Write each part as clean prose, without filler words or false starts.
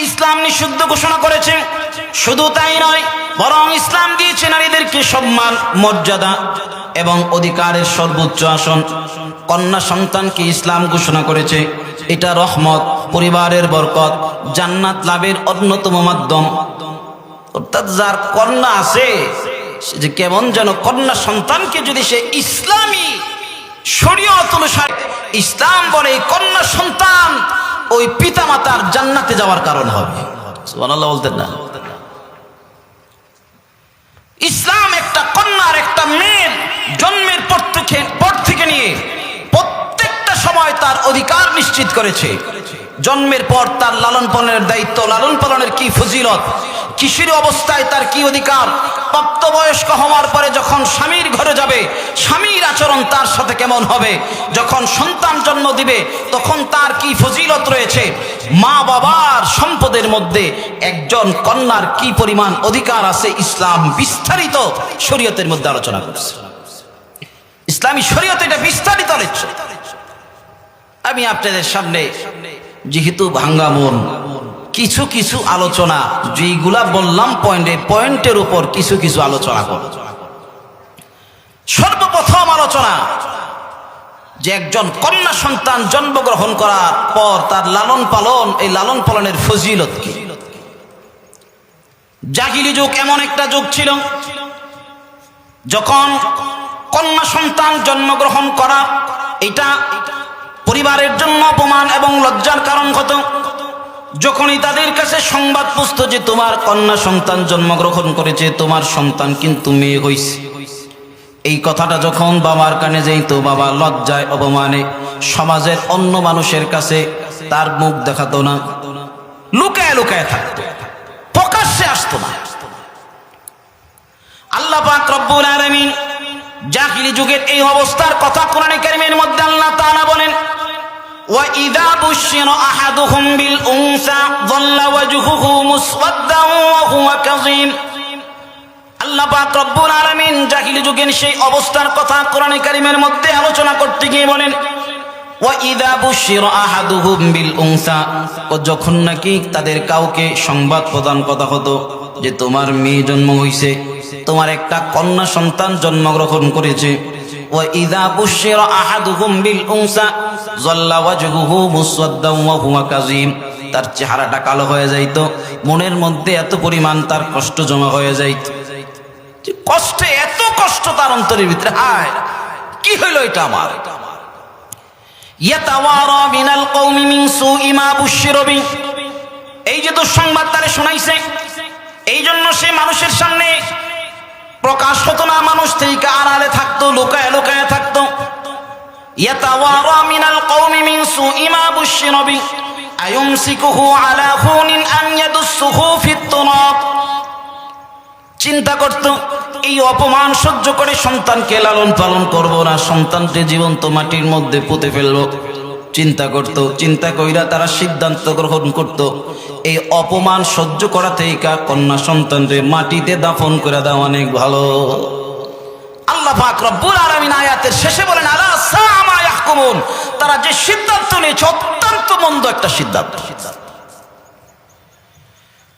ইসলাম নিষিদ্ধ ঘোষণা করেছে। শুধু তাই নয়, বরং ইসলাম দিয়েছে নারীদেরকে সম্মান, মর্যাদা এবং অধিকারের সর্বোচ্চ আসন। কন্যা সন্তানকে ইসলাম ঘোষণা করেছে এটা রহমত, পরিবারের বরকত, জান্নাত লাভের অন্যতম মাধ্যম। অর্থাৎ যার কন্যা আছে সে যে কেমন যেন কন্যা সন্তানকে যদি সে ইসলামী শরীয়ত অনুসারে ইসলাম বলে, কন্যা সন্তান ওই পিতামাতার জান্নাতে যাওয়ার কারণ হবে। সুবহানাল্লাহ বলতেন না? ইসলাম একটা কন্যার, একটা মেয়ের জন্মের পর থেকে নিয়ে প্রত্যেকটা সময় তার অধিকার নিশ্চিত করেছে। জন্মের পর তার লালন পালনের দায়িত্ব, লালন পালনের কি ফজিলত, কিশোরী অবস্থায় তার কি অধিকার, প্রাপ্তবয়স্ক হওয়ার পরে যখন স্বামীর ঘরে যাবে স্বামীর আচরণ তার সাথে কেমন হবে, যখন সন্তান জন্ম দিবে তখন তার কি ফজিলত রয়েছে, মা বাবার সম্পদের মধ্যে একজন কন্যার কি পরিমাণ অধিকার আছে, ইসলাম বিস্তারিত শরীয়তের মধ্যে আলোচনা করছে। ইসলামী শরীয়ত এটা বিস্তারিত আলোচ্য। আমি আপনাদের সামনে যেহেতু ভাঙ্গা মন কিছু কিছু আলোচনা যেগুলা বললাম পয়েন্টের উপর কিছু কিছু আলোচনা করব। সর্বপ্রথম আলোচনা যে একজন কন্যা সন্তান জন্মগ্রহণ করার পর তার লালন পালন, এই লালন পালনের ফজিলত কি। জাহিলি যুগ এমন একটা যুগ ছিল যখন কন্যা সন্তান জন্মগ্রহণ করা এটা পরিবারের জন্য অপমান এবং লজ্জার কারণ হতো। যখনই তাদের কাছে সংবাদ পৌঁছতো যে তোমার কন্যা সন্তান জন্মগ্রহণ করেছে, তোমার সন্তান কিন্তু মেয়ে হইছে, এই কথাটা যখন বাবার কানে যাইতো, বাবা লজ্জায় অপমানে সমাজের অন্য মানুষের কাছে তার মুখ দেখাতো না, লুকায় লুকায় থাকতো, প্রকাশ্যে আসতো না। আল্লাহ পাক রব্বুল আলামিন জাহিলি যুগের এই অবস্থার কথা কোরআনে কারীমের মধ্যে আল্লাহ তাআলা বলেন, وَإِذَا بُشِّرَ أَحَدُهُم بِالْأُنثَى ظَلَّ وَجْهُهُ مُسْوَدًّا وَهُوَ كَظِيمٌ। আল্লাহ পাক রব্বুল আলামিন জাহিলি যুগের সেই অবস্থার কথা কোরআনে কারীমের মধ্যে আলোচনা করতে গিয়ে বলেন, وَإِذَا بُشِّرَ أَحَدُهُم بِالْأُنثَى, ও যখন নাকি তাদের কাউকে সংবাদ প্রদান করা হতো যে তোমার মেয়ে জন্ম হইছে, তোমার একটা কন্যা সন্তান জন্মগ্রহণ করেছে, وَإِذَا بُشِّرَ أَحَدُهُم بِالْأُنثَى ظَلَّ وَجْهُهُ مُسْوَدًّا وَهُوَ كَظِيمٌ, তার চেহারাটা কালো হয়ে যাইত, মনের মধ্যে এত পরিমাণ তার কষ্ট জমা হয়ে যাইত, কষ্টে এত কষ্ট তার অন্তরের ভিতরে, হায় কি হইল এটা আমার। ইয়াতাওয়ারা মিনাল কওমি মিন সুই মা বুশিরা বি, এই যে দুঃসংবাদ তারে শোনাইছে, এই জন্য সে মানুষের সামনে প্রকাশ হতো না, মানুষ থেকে আড়ালে থাকতো, লুকায় লুকায় থাকতো। ইয়াতাওয়ারা মিনাল কওমি মিন সুই মা বুশিরা বি আয়ুমসিকুহু আলা খুনিন আম ইয়াদুসুহু ফিত তুরাব, চিন্তা করত এই অপমান সহ্য করে সন্তানকে লালন পালন করব না, সন্তানকে জীবন্ত মাটির মধ্যে পুঁতে ফেলবো। চিন্তা করত, চিন্তা কইরা তারা সিদ্ধান্ত গ্রহণ করত এই অপমান সহ্য করা থেকে কন্যা সন্তানকে মাটিতে দাফন করে দেওয়া অনেক ভালো। আল্লাহ পাক রব্বুল আলামিন আয়াতের শেষে বলেন, আলা সাআ মা ইয়াহকুমুন, তারা যে সিদ্ধান্ত নিয়েছে অত্যন্ত মন্দ একটা সিদ্ধান্ত।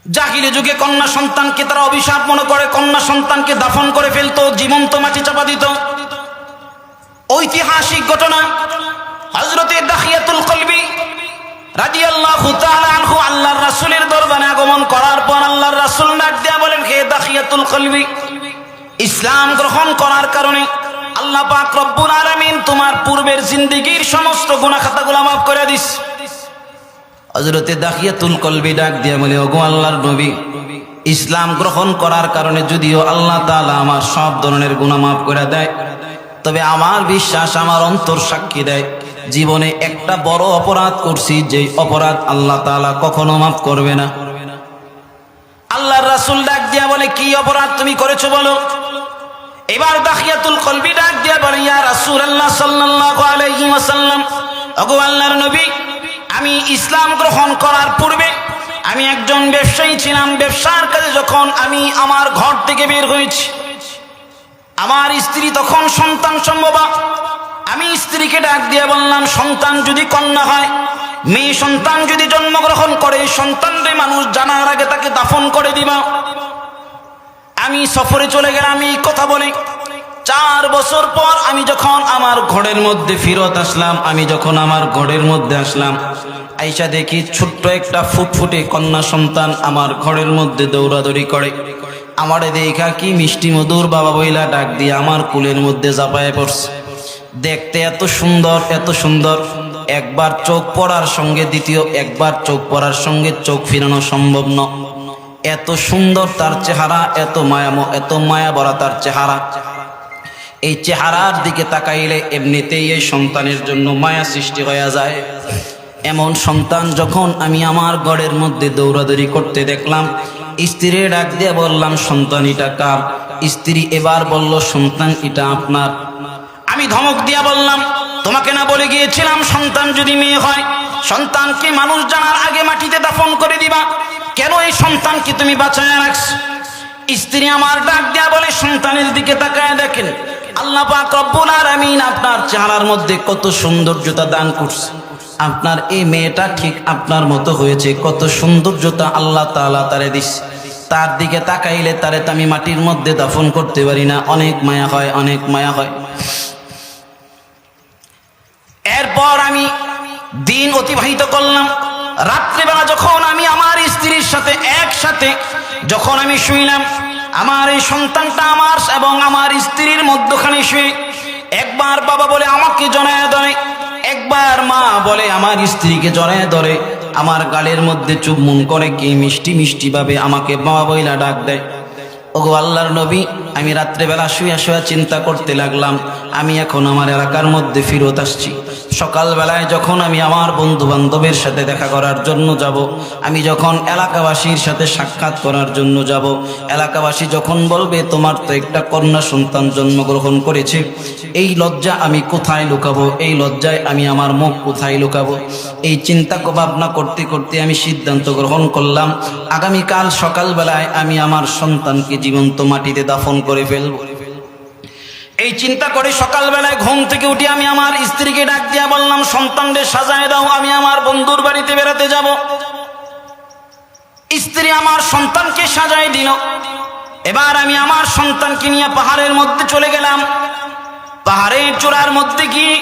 জাহিলি যুগে কন্যা সন্তানকে তারা অভিশাপ মনে করে কন্যা সন্তানকে দাফন করে ফেলতো, জীবন্ত মাটি চাপা দিত। ঐতিহাসিক ঘটনা, হযরতে দাখিয়াতুল কলবি রাদিয়াল্লাহু তাআলা আনহু আল্লাহর রাসূলের দরবারে আগমন করার পর আল্লাহর রাসূল ডাক দিয়া বলেন, হে দাখিয়াতুল কলবি, ইসলাম গ্রহণ করার কারণে আল্লাহ পাক রব্বুল আলামিন তোমার পূর্বের জিন্দেগীর সমস্ত গুনাহ খাতাগুলো মাফ করে দিস। হযরতে দাখিয়াতুল কলবি ডাক দিয়া বলে, ওগো আল্লাহর নবী, ইসলাম গ্রহণ করার কারণে যদিও আল্লাহ তাআলা আমার সব ধরনের গুনাহ মাফ করে দেয়, তবে আমার বিশ্বাস, আমার অন্তর সাক্ষী দেয়, জীবনে একটা বড় অপরাধ করছি, যে অপরাধ আল্লাহ তাআলা কখনো মাফ করবে না। আল্লাহর রাসূল ডাক দিয়া বলে, কি অপরাধ তুমি করেছো বলো। এবার দাখিয়াতুল কলবি ডাক দিয়া বলে, ইয়া রাসূলুল্লাহ সাল্লাল্লাহু আলাইহি ওয়াসাল্লাম, ওগো আল্লাহর নবী, আমি ইসলাম গ্রহণ করার পূর্বে আমি একজন ব্যবসায়ী ছিলাম। ব্যবসার কাজে যখন আমি আমার ঘর থেকে বের হয়েছি, আমার স্ত্রী তখন সন্তান সম্ভবা। আমি স্ত্রীকে ডাক দিয়ে বললাম, সন্তান যদি কন্যা হয় মেয়ে সন্তান যদি জন্মগ্রহণ করে, সন্তানরে মানুষ জানার আগে তাকে দাফন করে দিবা। আমি সফরে চলে গেলাম, এই কথা বলি 4 বছর পর আমি যখন আমার ঘরের মধ্যে ফিরত আসলাম, আইসা দেখি ছোট্ট একটা ফুটফুটে কন্যা সন্তান আমার ঘরের মধ্যে দৌড়াদৌড়ি করে। আমারে দেখা কি মিষ্টি মধুর বাবা বইলা ডাক দিয়ে আমার কুলের মধ্যে চাপায় পড়ছে। দেখতে এত সুন্দর, এত সুন্দর, একবার চোখ পড়ার সঙ্গে একবার চোখ পড়ার সঙ্গে চোখ ফিরানো সম্ভব নয়। এত সুন্দর তার চেহারা, এত মায়া ভরা তার চেহারা। এই চেহারার দিকে তাকাইলে এমনিতেই এই সন্তানের জন্য মায়া সৃষ্টি হয়ে যায়। এমন সন্তান যখন আমি আমার ঘরের মধ্যে দৌড়াদৌড়ি করতে দেখলাম, স্ত্রীর ডাক দিয়ে বললাম, সন্তান এটা কার? স্ত্রী এবার বলল, সন্তান এটা আপনার। আমি ধমক দিয়া বললাম, তোমাকে না বলে গিয়েছিলাম সন্তান যদি মেয়ে হয় সন্তানকে মানুষ জানার আগে মাটিতে দাফন করে দিবা, কেন এই সন্তানকে তুমি বাঁচায় রাখছো? স্ত্রী আমার ডাক দিয়া বলে, সন্তানের দিকে তাকায় দেখেন আল্লাহ পাক রব্বুল আলামিন আপনার চেহারার মধ্যে কত সৌন্দর্যতা দান করছে। আপনার এই মেয়েটা ঠিক আপনার মতো হয়েছে, কত সৌন্দর্যতা আল্লাহ তাআলা তারে দিছে। তার দিকে তাকাইলে তারে তো আমি মাটির মধ্যে দাফন করতে পারি না, অনেক মায়া হয়, অনেক মায়া হয়। এরপর আমি দিন অতিবাহিত করলাম। রাত্রিবেলা যখন আমি আমার স্ত্রীর সাথে একসাথে যখন আমি শুইলাম, আমার এই সন্তানটা আমার এবং আমার স্ত্রীর মধ্যখানে শুয়ে একবার বাবা বলে আমাকে জড়ায় ধরে, একবার মা বলে আমার স্ত্রীকে জড়ায় ধরে, আমার গালের মধ্যে চুম্বন করে, কি মিষ্টি মিষ্টি ভাবে আমাকে বাবা বইলা ডাক দেয়। ওগো আল্লাহর নবী, আমি রাত্রেবেলা শুয়ে শুয়ে চিন্তা করতে লাগলাম, আমি এখন আমার এলাকার মধ্যে ফিরত আসছি। সকালবেলায় যখন আমি আমার বন্ধু বান্ধবের সাথে দেখা করার জন্য যাব, আমি যখন এলাকাবাসীর সাথে সাক্ষাৎ করার জন্য যাব, এলাকাবাসী যখন বলবে তোমার তো একটা কন্যা সন্তান জন্মগ্রহণ করেছে, এই লজ্জা আমি কোথায় লুকাবো, এই লজ্জায় আমি আমার মুখ কোথায় লুকাবো? এই চিন্তা ভাবনা করতে করতে আমি সিদ্ধান্ত গ্রহণ করলাম, আগামীকাল সকালবেলায় আমি আমার সন্তানকে জীবন্ত মাটিতে দাফন করে ফেলব। এই চিন্তা করে সকালবেলায় ঘুম থেকে উঠে আমি আমার স্ত্রীকে ডাক দিয়া বললাম, সন্তানদের সাজায় দাও, আমি আমার বন্ধুর বাড়িতে বেড়াতে যাব। স্ত্রী আমার সন্তানকে সাজায় দিল। এবার আমি আমার সন্তানকে নিয়ে পাহাড়ের মধ্যে চলে গেলাম। পাহাড়ের চূড়ার মধ্যে গিয়ে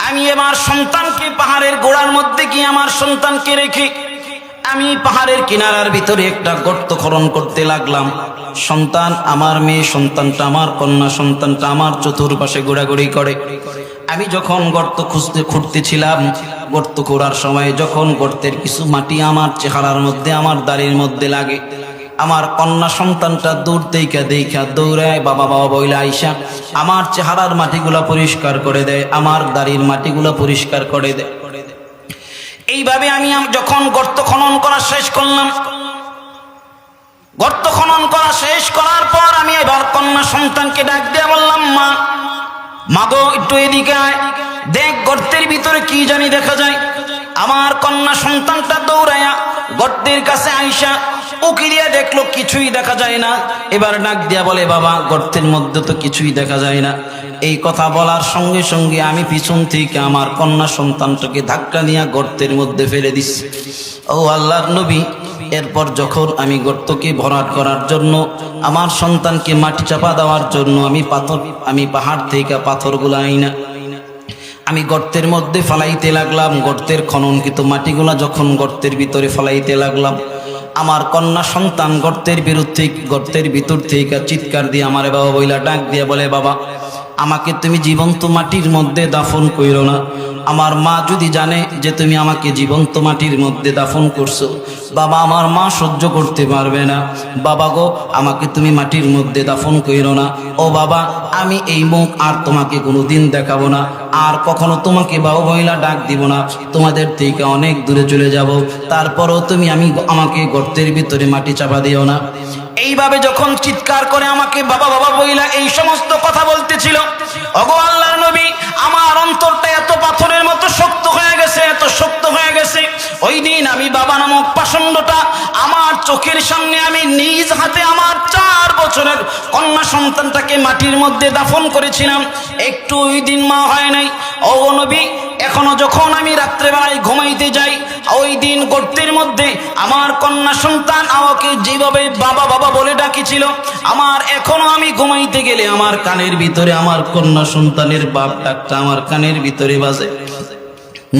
আমি এবার সন্তানকে পাহাড়ের গোড়ার মধ্যে গিয়ে আমার সন্তানকে রেখে আমি পাহাড়ের কিনারার ভিতরে একটা গর্ত খনন করতে লাগলাম। সন্তান আমার, মেয়ে সন্তানটা আমার, কন্যা সন্তানটা আমার চতুর্পাশে ঘোরাঘুরি করে। আমি যখন গর্ত খুঁড়তেছিলাম, গর্ত খোঁড়ার সময় যখন গর্তের কিছু মাটি আমার চেহারার মধ্যে, আমার দাড়ির মধ্যে লাগে, আমার কন্যা সন্তানটা দূর থেকে দেখা দৌড়ায় বাবা বাবা বইলা আইসা আমার চেহারার মাটিগুলা পরিষ্কার করে দেয়, আমার দাড়ির মাটিগুলা পরিষ্কার করে দেয়। এইভাবে আমি যখন গর্ত খনন করা শেষ করলাম, গর্ত খনন করা শেষ করার পর আমি এবার কন্যা সন্তানকে ডাক দিয়ে বললাম, মা, মাগো একটু এদিকে আয়, দেখ গর্তের ভিতরে কি জানি দেখা যায়। আমার কন্যা সন্তানটা দৌড়ায়া গর্তের কাছে আইসা উকি দিয়ে দেখলো কিছুই দেখা যায় না। এবার ডাক দিয়া বলে, বাবা গর্তের মধ্যে তো কিছুই দেখা যায় না। এই কথা বলার সঙ্গে সঙ্গে আমি পিছন থেকে আমার কন্যা সন্তানটাকে ধাক্কা নিয়ে গর্তের মধ্যে ফেলে দিচ্ছি। ও আল্লাহর নবী, এরপর যখন আমি গর্তকে ভরাট করার জন্য, আমার সন্তানকে মাটি চাপা দেওয়ার জন্য আমি পাহাড় থেকে পাথরগুলো আইনা আমি গর্তের মধ্যে ফালাইতে লাগলাম। গর্তের খননকৃত মাটিগুলা যখন গর্তের ভিতরে ফালাইতে লাগলাম, আমার কন্যা সন্তান গর্তের ভিতর থেকে চিৎকার দিয়ে আমার বাবা বইলা ডাক দিয়ে বলে, বাবা আমাকে তুমি জীবন্ত মাটির মধ্যে দাফন কইরো না। আমার মা যদি জানে যে তুমি আমাকে জীবন্ত মাটির মধ্যে দাফন করছো, বাবা আমার মা সহ্য করতে পারবে না। বাবা গো, আমাকে তুমি মাটির মধ্যে দাফন কইরো না। ও বাবা, আমি এই মুখ আর তোমাকে কোনোদিন দেখাবো না, আর কখনো তোমাকে বাবা বইলা ডাক দিব না, তোমাদের থেকে অনেক দূরে চলে যাব। তারপরও তুমি আমাকে গর্তের ভিতরে মাটি চাপা দিও না। এইভাবে যখন চিৎকার করে আমাকে বাবা বাবা বইলা এই সমস্ত কথা বলতেছিল, ওগো আল্লাহর নবী, আমার অন্তরটা এত পাথরের মতো শক্ত হয়ে গেছে, এত শক্ত হয়ে গেছে। ওই দিন আমি বাবা নামক পাষণ্ডটা আমার চোখের সামনে আমি নিজ হাতে আমার 4 বছরের কন্যা সন্তানটাকে মাটির মধ্যে দাফন করেছিলাম, একটু ওই দিন মা হয় নাই। ও নবী, এখনো যখন আমি রাত্রেবেলায় ঘুমাইতে যাই, ওই দিন গর্তের মধ্যে আমার কন্যা সন্তান আমাকে যেভাবে বাবা বাবা বলে ডাকিছিল, আমার এখনো আমি ঘুমাইতে গেলে আমার কানের ভিতরে আমার কন্যা সন্তানের বাপ ডাকটা আমার কানের ভিতরে বাজে।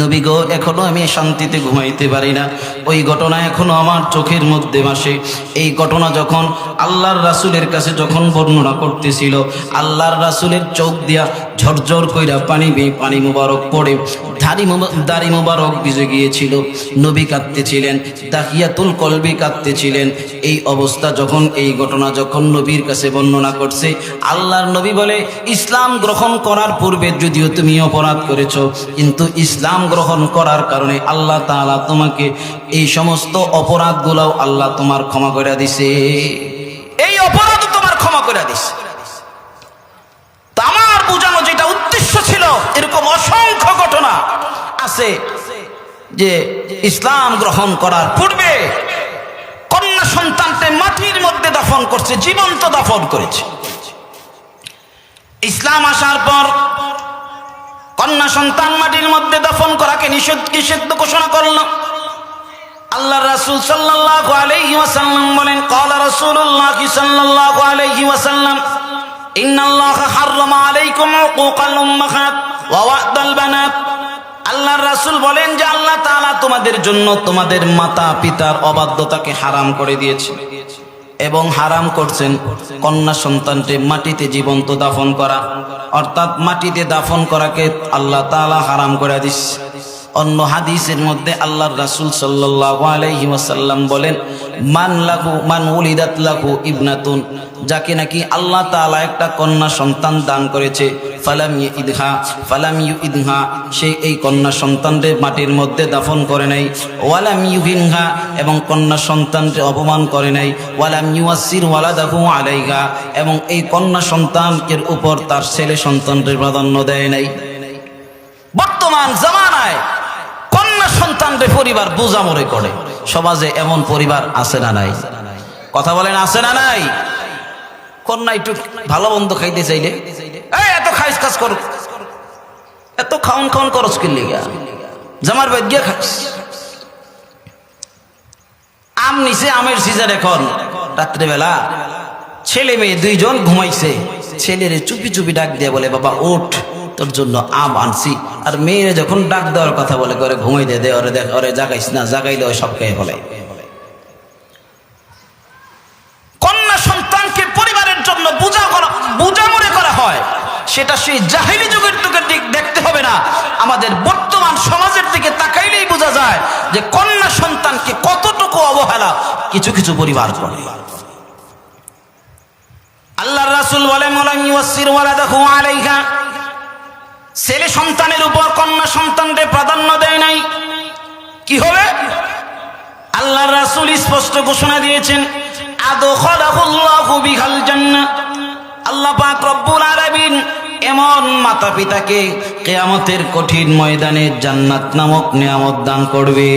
নবী গো, এখনো আমি শান্তিতে ঘুমাইতে পারি না। ওই ঘটনা এখনো আমার চোখের মধ্যে ভাসে। এই ঘটনা যখন আল্লাহর রাসূলের কাছে যখন বর্ণনা করতেছিল, আল্লাহর রাসূলের চোখ দিয়া ঝরঝর কইরা পানি মুবারক পড়ে দাড়ি মুবারক ভিজে গিয়েছিল। নবী কাঁদতেছিলেন, দাহিয়াতুল কলবি কাঁদতেছিলেন। এই অবস্থা যখন, এই ঘটনা যখন নবীর কাছে বর্ণনা করছে, আল্লাহর নবী বলে, ইসলাম গ্রহণ করার পূর্বে যদিও তুমি অপরাধ করেছো, কিন্তু ইসলাম গ্রহণ করার কারণে আল্লাহ তাআলা তোমাকে এই সমস্ত অপরাধগুলোও আল্লাহ তোমার ক্ষমা করে দিছে। এই অপরাধও তোমার ক্ষমা করে দিছে। তো আমার বোঝানো যেটা উদ্দেশ্য ছিল, এরকম অসংখ্য ঘটনা আছে যে ইসলাম গ্রহণ করার পূর্বে কন্যা সন্তানকে মাটির মধ্যে দাফন করছে, জীবন্ত দাফন করেছে। ইসলাম আসার পর কন্যা সন্তান মাটির মধ্যে দাফন করাকে নিষিদ্ধ ঘোষণা করল। আল্লাহ রাসূল সাল্লাল্লাহু আলাইহি ওয়াসাল্লাম বলেন, ক্বালা রাসূলুল্লাহ সাল্লাল্লাহু আলাইহি ওয়াসাল্লাম, ইন্নাল্লাহা হাররামা আলাইকুম উকুকাল উম্মাহাত ওয়া ওয়া'দাল বানাত। আল্লাহর রাসূল বলেন যে আল্লাহ তাআলা তোমাদের জন্য তোমাদের মাতা পিতার অবাধ্যতাকে হারাম করে দিয়েছে এবং হারাম করছেন কন্যা সন্তানকে মাটিতে জীবন্ত দাফন করা, অর্থাৎ মাটিতে দাফন করাকে আল্লাহ তাআলা হারাম করে দিয়েছে। অন্য হাদিসের মধ্যে আল্লাহর রাসূল সাল্লাল্লাহু আলাইহি ওয়াসাল্লাম বলেন, মান উলিদাত লাহু ইবনাতুন, যাকে নাকি আল্লাহ তাআলা একটা কন্যা সন্তান দান করেছে, ফালাম ইউইদহা, সে এই কন্যা সন্তানকে মাটির মধ্যে দাফন করে নাই, ওয়ালাম ইউহিনহা, এবং কন্যা সন্তানকে অপমান করে নাই, ওয়ালাম ইউয়াসসির ওয়ালাদাহু আলাইহা, এবং এই কন্যা সন্তানের উপর তার ছেলে সন্তানকে প্রাধান্য দেয় নাই। বর্তমান জামানায় কন্যা সন্তানদের পরিবার বোঝা মনে করে। সমাজে এমন পরিবার আছে না নাই? কথা বলেন, আছে না নাই? কন্যা একটু ভালো মন্দ খাইতে চাইলে, এত খাইস কাজ কর, এত খাওন করস কি লিগা, জামার বাদ গিয়া খাইস। আম নিচে, আমের সিজন এখন রাত্রেবেলা, ছেলে মেয়ে 2 জন ঘুমাইছে, ছেলেরে চুপি চুপি ডাক দিয়ে বলে, বাবা ওঠ, তোর জন্য আম আনছি। আর মেয়েরে যখন ডাক দেওয়ার কথা বলে, করে ঘুমাই দে, ওরে দেখ, ওরে জাগাইস না, জাগাইলে ওই সব খেয়ে ফেলে। কন্যা সন্তানকে পরিবারের জন্য বোঝা মনে করা হয়, সেটা সেই জাহেলি যুগের দিক দেখতে হবে না। আমাদের বর্তমান সমাজের দিকে তাকাইলেই বোঝা যায় যে কন্যা সন্তানকে কতটুকু অবহেলা কিছু কিছু পরিবার করে। আল্লাহর রাসূল বলেন, ওয়ালাম ইউয়াসসির ওয়ালাদাহু আলাইহা, ছেলে সন্তানের উপর কন্যা সন্তানকে প্রাধান্য দেয় নাই। কি হবে? আল্লাহর রাসূল স্পষ্ট ঘোষণা দিয়েছেন, আদখালাহুল্লাহু বিহাল জান্নাহ, আল্লাহ পাক রব্বুল আলামিন এমন মাতা পিতাকে কিয়ামতের কঠিন ময়দানে জান্নাত নামক নিয়ামত দান করবে।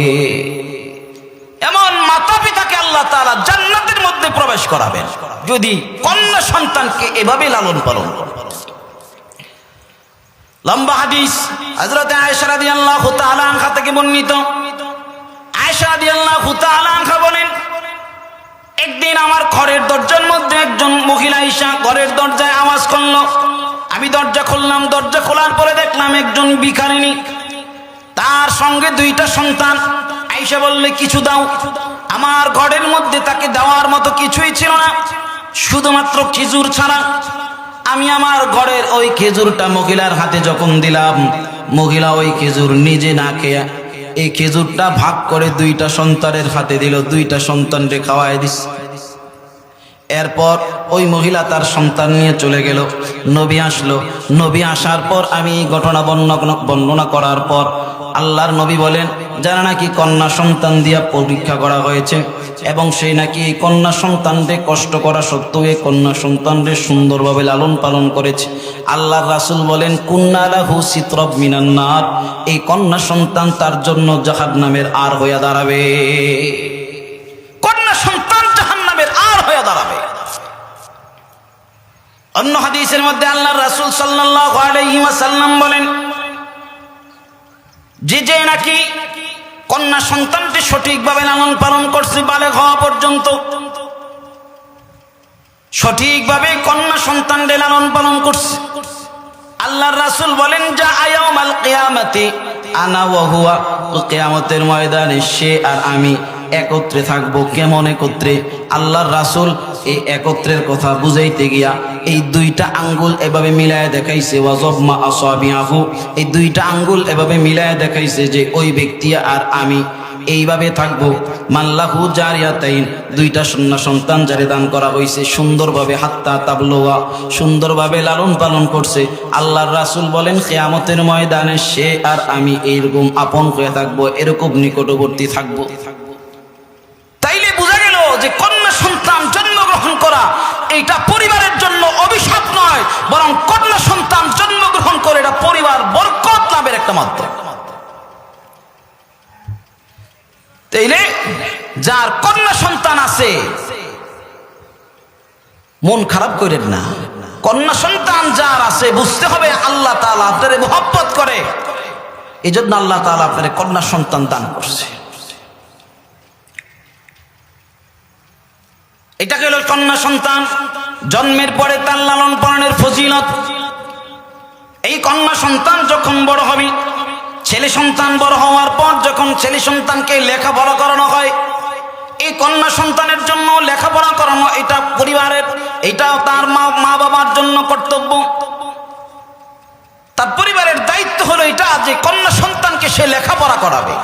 এমন মাতা পিতাকে আল্লাহ তাআলা জান্নাতের মধ্যে প্রবেশ করাবেন যদি কন্যা সন্তানকে এভাবে লালন পালন করে। লম্বা হাদিস, হযরত আয়েশা রাদিয়াল্লাহু তাআলা আনহা থেকে বর্ণিত। আয়েশা রাদিয়াল্লাহু তাআলা আনহা বলেন, একদিন আমার ঘরের দরজার মধ্যে একজন মহিলা আয়েশা ঘরের দরজায় আওয়াজ করলো। আমি দরজা খুললাম, দরজা খোলার পরে দেখলাম একজন ভিখারিনী, তার সঙ্গে 2টা সন্তান। আয়েশা বললে, কিছু দাও। আমার ঘরের মধ্যে তাকে দেওয়ার মতো কিছুই ছিল না, শুধুমাত্র খেজুর ছাড়া। আমি আমার ঘরের ওই খেজুরটা মহিলার হাতে যখন দিলাম, মহিলা ওই খেজুর নিজে না খেয়ে এই খেজুরটা ভাগ করে 2টা সন্তানের হাতে দিল, 2টা সন্তানকে খাওয়ায় দিস। এরপর ওই মহিলা তার সন্তান নিয়ে চলে গেল। নবী আসলো। নবী আসার পর আমি ঘটনা বর্ণনা করার পর আল্লাহর নবী বলেন, যারা নাকি কন্যা সন্তান দিয়া পরীক্ষা করা হয়েছে এবং সেই নাকি এই কন্যা সন্তানকে কষ্ট করা সত্ত্বেও এই কন্যা সন্তানকে সুন্দরভাবে লালন পালন করেছে, আল্লাহর রাসূল বলেন, কুন্না লাহু সিতরাব মিনান নার, এই কন্যা সন্তান তার জন্য জাহান্নামের আর হইয়া দাঁড়াবে। কন্যা সন্তান অন্য হাদিসের মধ্যে আল্লাহর রাসূল সাল্লাল্লাহু আলাইহি ওয়াসাল্লাম বলেন, যে নাকি কন্যা সন্তানটি সঠিকভাবে লালন পালন করছে বালেগ হওয়া পর্যন্ত, সঠিকভাবে কন্যা সন্তানকে লালন পালন করছে, আল্লাহর রাসূল বলেন যা ইয়াউমাল কিয়ামতি আনা ওয়া হুয়া, কিয়ামতের ময়দানে সে আর আমি একত্রে থাকবো। কেমন একত্রে? আল্লাহর রাসূল এই একত্রের কথা বুঝাইতে গিয়া এই দুইটা আঙ্গুল এভাবে মিলায় দেখাইছে, ওয়াজমা আসাবিহু, এই দুইটা আঙ্গুল এভাবে মিলায় দেখাইছে যে ওই ব্যক্তি আর আমি এইভাবে থাকবো। মাল্লাহু জারিয়াতাইন, দুইটা কন্যা সন্তান যারে দান করা হয়েছে সুন্দরভাবে, হাত্তা তাবলুয়া, সুন্দরভাবে লালন পালন করছে। আল্লাহর রাসূল বলেন কিয়ামতের ময়দানে সে আর আমি এইরকম আপন হয়ে থাকবো, এরকম নিকটবর্তী থাকবো। তাইলে বোঝা গেল যে কন্যা সন্তান জন্মগ্রহণ করা এটা পরিবারের জন্য অভিশাপ নয়, বরং কন্যা সন্তান জন্মগ্রহণ করে এটা পরিবার বরকত লাভের একটা মাধ্যম। তাইলে যার কন্যা সন্তান আছে মন খারাপ করেন না, কন্যা সন্তান যার আছে বুঝতে হবে আল্লাহ তাআলা আপনারে মহব্বত করে, এজন্য আল্লাহ তাআলা আপনারে কন্যা সন্তান দান করছে। এটা গেল কন্যা সন্তান। জন্মের পরে তার লালন পালনের ফজিলত। এই কন্যা সন্তান যখন বড় হবে, ছেলে সন্তান বড় হওয়ার পর যখন ছেলে সন্তানকে লেখাপড়া করানো হয়, এই কন্যা সন্তানের জন্য লেখাপড়া করানো এটা পরিবারের, এটা তার মা বাবার জন্য কর্তব্য। তার পরিবারের দায়িত্ব হলো এটা যে কন্যা সন্তানকে সে লেখাপড়া করাবে।